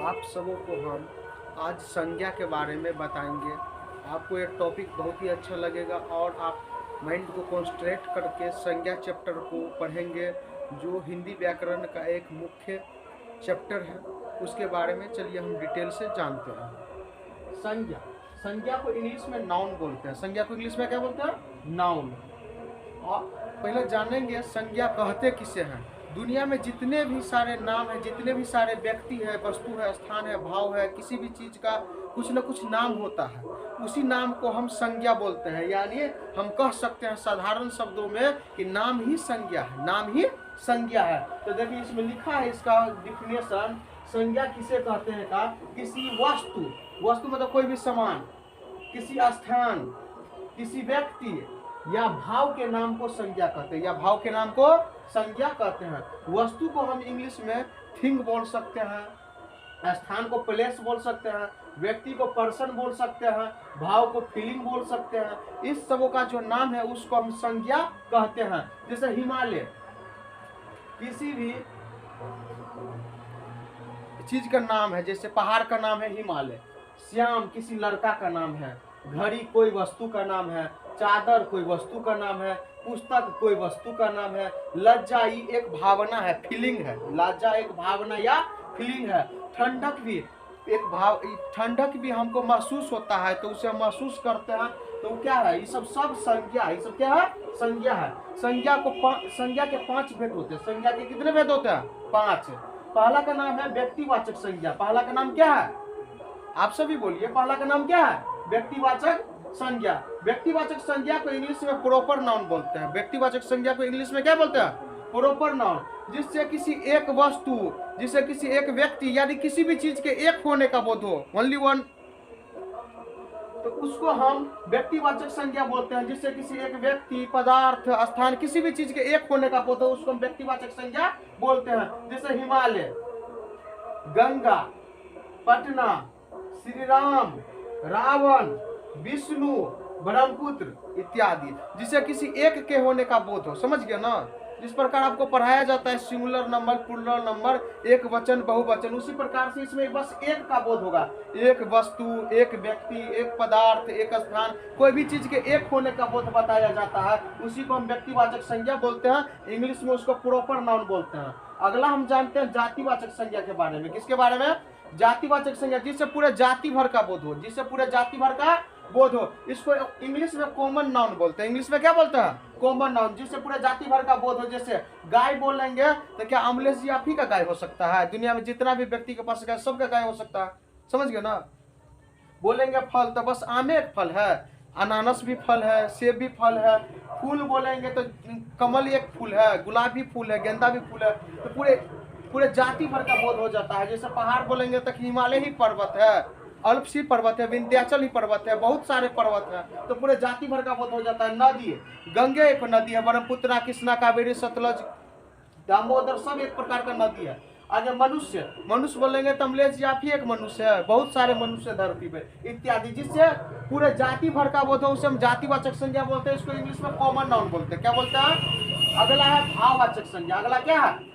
आप सबों को हम आज संज्ञा के बारे में बताएंगे। आपको ये टॉपिक बहुत ही अच्छा लगेगा और आप माइंड को कॉन्सेंट्रेट करके संज्ञा चैप्टर को पढ़ेंगे, जो हिंदी व्याकरण का एक मुख्य चैप्टर है। उसके बारे में चलिए हम डिटेल से जानते हैं। संज्ञा संज्ञा को इंग्लिश में नाउन बोलते हैं। संज्ञा को इंग्लिश में क्या बोलते हैं? नाउन। और पहले जानेंगे संज्ञा कहते किसे हैं। दुनिया में जितने भी सारे नाम हैं, जितने भी सारे व्यक्ति है, वस्तु है, स्थान है, भाव है, किसी भी चीज़ का कुछ न कुछ नाम होता है, उसी नाम को हम संज्ञा बोलते हैं। यानी हम कह सकते हैं साधारण शब्दों में कि नाम ही संज्ञा है, नाम ही संज्ञा है। तो देखिए इसमें लिखा है इसका डिफिनेशन, संज्ञा किसे कहते हैं का, किसी वस्तु, वस्तु मतलब कोई भी सामान, किसी स्थान, किसी व्यक्ति या भाव के नाम को संज्ञा कहते हैं, या भाव के नाम को संज्ञा कहते हैं। वस्तु को हम इंग्लिश में थिंग बोल सकते हैं, स्थान को प्लेस बोल सकते हैं, व्यक्ति को पर्सन बोल सकते हैं, भाव को फीलिंग बोल सकते हैं। इस सबों का जो नाम है उसको हम संज्ञा कहते हैं। जैसे हिमालय किसी भी चीज का नाम है, जैसे पहाड़ का नाम है हिमालय, श्याम किसी लड़का का नाम है, घड़ी कोई वस्तु का नाम है, चादर कोई वस्तु का नाम है, पुस्तक कोई वस्तु का नाम है, लज्जा एक भावना है, फीलिंग है, लज्जा एक भावना या फीलिंग है। ठंडक भी एक भाव, ठंडक भी हमको महसूस होता है तो उसे हम महसूस करते हैं, तो क्या है? ये सब संज्ञा है। ये सब क्या है? संज्ञा है। संज्ञा के 5 भेद होते हैं। संज्ञा के कितने भेद होते हैं? 5। पहला का नाम है व्यक्तिवाचक संज्ञा। पहला का नाम क्या है? आप सभी बोलिए, पहला का नाम क्या है? व्यक्तिवाचक संज्ञा। व्यक्तिवाचक संज्ञा को इंग्लिश में प्रॉपर नाउन बोलते हैं। व्यक्तिवाचक संज्ञा को इंग्लिश में क्या बोलते हैं? Proper noun. जिससे किसी एक वस्तु, जिससे किसी एक व्यक्ति यानी किसी भी चीज के एक होने का बोध हो, ओनली वन, तो उसको हम व्यक्तिवाचक संज्ञा बोलते हैं। जिससे किसी एक व्यक्ति, पदार्थ, स्थान, किसी भी चीज के एक होने का बोध हो, उसको हम व्यक्तिवाचक संज्ञा बोलते हैं। जैसे हिमालय, गंगा, पटना, श्री राम, रावण, विष्णु, ब्रह्मपुत्र इत्यादि, जिसे किसी एक के होने का बोध हो। समझ गए ना? जिस प्रकार आपको पढ़ाया जाता है सिंगुलर नंबर, प्लूरल नंबर, एक वचन, बहुवचन, उसी प्रकार से इसमें बस एक का बोध होगा। एक वस्तु, एक व्यक्ति, एक पदार्थ, एक स्थान, कोई भी चीज के एक होने का बोध बताया जाता है, उसी को हम व्यक्तिवाचक संज्ञा बोलते हैं। इंग्लिश में उसको प्रॉपर नाउन बोलते हैं। अगला हम जानते हैं जातिवाचक संज्ञा के बारे में। किसके बारे में? जातिवाचक संज्ञा, जिससे पूरे जाति भर का बोध हो, जिससे पूरे जाति भर का बोध हो। इसको इंग्लिश में कॉमन नाउन बोलते हैं। इंग्लिश में क्या बोलते हैं? कॉमन नाउन, जिससे पूरे जाति भर का बोध हो। जैसे गाय बोलेंगे तो क्या अमलेश जी आप ही का गाय हो सकता है? दुनिया में जितना भी व्यक्ति के पास गाय, सबका गाय हो सकता है। समझ गए ना? बोलेंगे फल तो बस आम एक फल है, अनानास भी फल है, सेब भी फल है। फूल बोलेंगे तो कमल एक फूल है, गुलाब भी फूल है, गेंदा भी फूल है। तो पूरे जाति भर का बोध हो जाता है। जैसे पहाड़ बोलेंगे तो हिमालय ही पर्वत है, अल्प्स ही पर्वत है, विंध्याचल ही पर्वत है, बहुत सारे पर्वत है, तो पूरे जाति भर का बोध हो जाता है। नदी, गंगे एक नदी है, ब्रह्मपुत्र, कृष्णा, कावेरी, सतलज, दामोदर, सब एक प्रकार का नदी है। आगे मनुष्य, मनुष्य बोलेंगे तो अमलेश जी आप ही एक मनुष्य है, बहुत सारे मनुष्य धरती पे इत्यादि, जिससे पूरे जाति भर का बोध हो, उसे हम जातिवाचक संज्ञा बोलते हैं। इसको इंग्लिश में कॉमन नाउन बोलते हैं। क्या बोलते हैं? अगला है भाववाचक संज्ञा। अगला क्या है?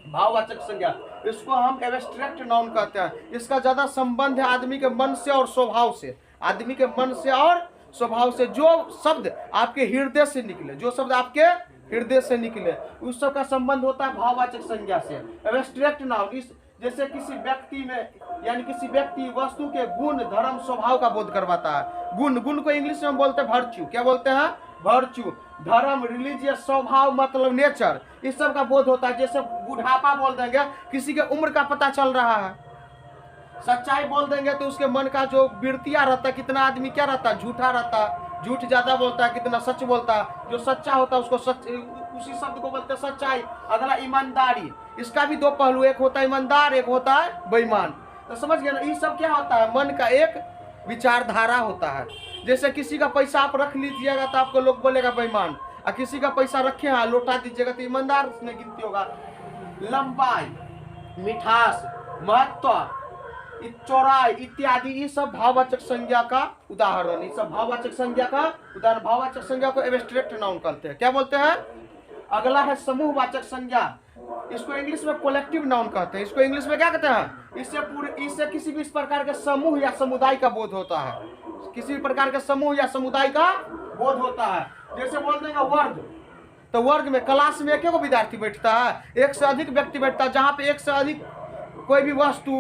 भाववाचक संज्ञा। इसको हम एब्स्ट्रैक्ट नाउन कहते हैं। इसका ज्यादा संबंध है आदमी के मन से और स्वभाव से। आदमी के मन से और स्वभाव से जो शब्द आपके हृदय से निकले, जो शब्द आपके हृदय से निकले, उस सब का संबंध होता है भाववाचक संज्ञा से। एब्स्ट्रैक्ट नाउन, इस जैसे किसी व्यक्ति में, यानी किसी व्यक्ति, वस्तु के गुण, धर्म, स्वभाव का बोध करवाता है। गुण को इंग्लिश में बोलते हैं वर्च्यू। क्या बोलते हैं? वर्च्यू। धर्म, रिलीजियस, स्वभाव मतलब नेचर, इस सब का बोध होता है। जैसे बुढ़ापा बोल देंगे, किसी के उम्र का पता चल रहा है। सच्चाई बोल देंगे तो उसके मन का जो वृत्तियां रहता है, कितना आदमी क्या रहता है? झूठा रहता है, झूठ ज्यादा बोलता है, कितना सच बोलता है। जो सच्चा होता है उसको सच, उसी शब्द को बोलते हैं सच्चाई। अगला ईमानदारी, इसका भी 2 पहलू, एक होता है ईमानदार, एक होता है बेईमान। तो समझ गए ना? ये सब क्या होता है? मन का एक विचारधारा होता है। जैसे किसी का पैसा आप रख लीजिएगा तो आपको लोग बोलेगा बेईमान, और किसी का पैसा रखे हैं लौटा दीजिएगा तो ईमानदार उसमें गिनती होगा। लंबाई, मिठास, महत्व, चौड़ाई इत्यादि, ये सब भाववाचक संज्ञा का उदाहरण। ये सब भाववाचक संज्ञा का उदाहरण। भाववाचक संज्ञा को एब्स्ट्रैक्ट नाउन कहते हैं। क्या बोलते हैं? अगला है समूहवाचक संज्ञा। इसको इंग्लिश में कोलेक्टिव नाउन कहते हैं। इसको इंग्लिश में क्या कहते हैं? इससे किसी भी इस प्रकार के समूह या समुदाय का बोध होता है। किसी भी प्रकार के समूह या समुदाय का बोध होता है। जैसे बोलते हैं वर्ग, तो वर्ग में क्लास में एक विद्यार्थी बैठता है, एक से अधिक व्यक्ति बैठता है। जहाँ पे एक से अधिक कोई भी वस्तु,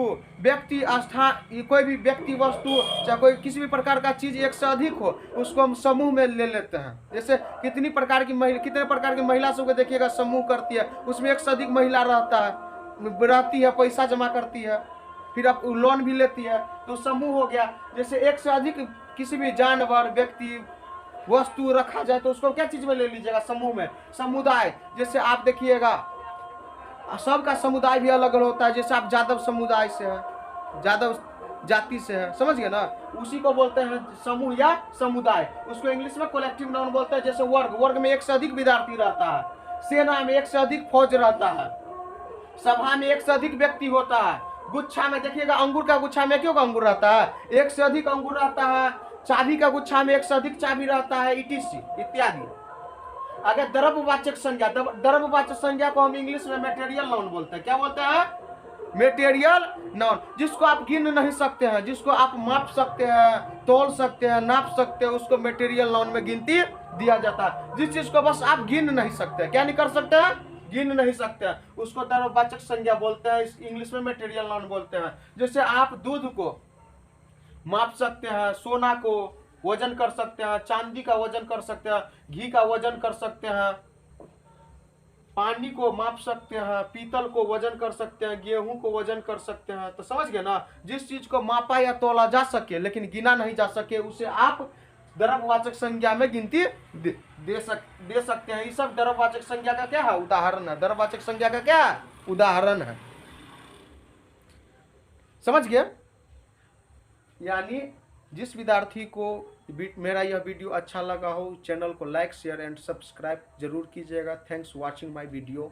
व्यक्ति, स्थान, कोई भी व्यक्ति, वस्तु, चाहे कोई किसी भी प्रकार का चीज एक से अधिक हो, उसको हम समूह में ले लेते हैं। जैसे कितने प्रकार की महिला सबको देखिएगा समूह करती है, उसमें एक से अधिक महिला रहती है, पैसा जमा करती है, फिर अब लोन भी लेती है, तो समूह हो गया। जैसे एक से अधिक किसी भी जानवर, व्यक्ति, वस्तु रखा जाए तो उसको क्या चीज में ले लीजिएगा? समूह में। समुदाय, जैसे आप देखिएगा सबका समुदाय भी अलग अलग होता है। जैसे आप यादव समुदाय से है, यादव जाति से है, समझ गए ना, उसी को बोलते हैं समूह या समुदाय। उसको इंग्लिश में कलेक्टिव नाउन बोलते हैं। जैसे वर्ग में एक से अधिक विद्यार्थी रहता है, सेना में एक से अधिक फौज रहता है, सभा में एक से अधिक व्यक्ति होता है, गुच्छा में देखिएगा अंगूर का गुच्छा में क्यों अंगूर रहता है? एक से अधिक अंगूर रहता है। चाबी का गुच्छा में एक से अधिक चाबी रहता है, इत्यादि। अगर द्रव्यवाचक संज्ञा को हम इंग्लिश में मटेरियल नाउन बोलते हैं। क्या बोलते हैं? Material noun. जिसको आप गिन नहीं सकते हैं, जिसको आप माप सकते हैं, तोल सकते हैं, नाप सकते हैं, उसको मटेरियल नाउन में गिनती दिया जाता है। जिस चीज को बस आप गिन नहीं सकते, क्या नहीं कर सकते हैं? गिन नहीं सकते हैं, उसको द्रव्यवाचक संज्ञा बोलते हैं, इंग्लिश में मटेरियल नाउन बोलते हैं। जैसे आप दूध को माप सकते हैं, सोना को वजन कर सकते हैं, चांदी का वजन कर सकते हैं, घी का वजन कर सकते हैं, पानी को माप सकते हैं, पीतल को वजन कर सकते हैं, गेहूं को वजन कर सकते हैं। तो समझ गए ना, जिस चीज को मापा या तोला जा सके लेकिन गिना नहीं जा सके, उसे आप द्रव्यवाचक संज्ञा में गिनती दे सकते हैं। ये सब द्रव्यवाचक संज्ञा का क्या है? उदाहरण है। द्रव्यवाचक संज्ञा का क्या है? उदाहरण है। समझ गए? यानी जिस विद्यार्थी को मेरा यह वीडियो अच्छा लगा हो, चैनल को लाइक, शेयर एंड सब्सक्राइब जरूर कीजिएगा। Thanks watching my video.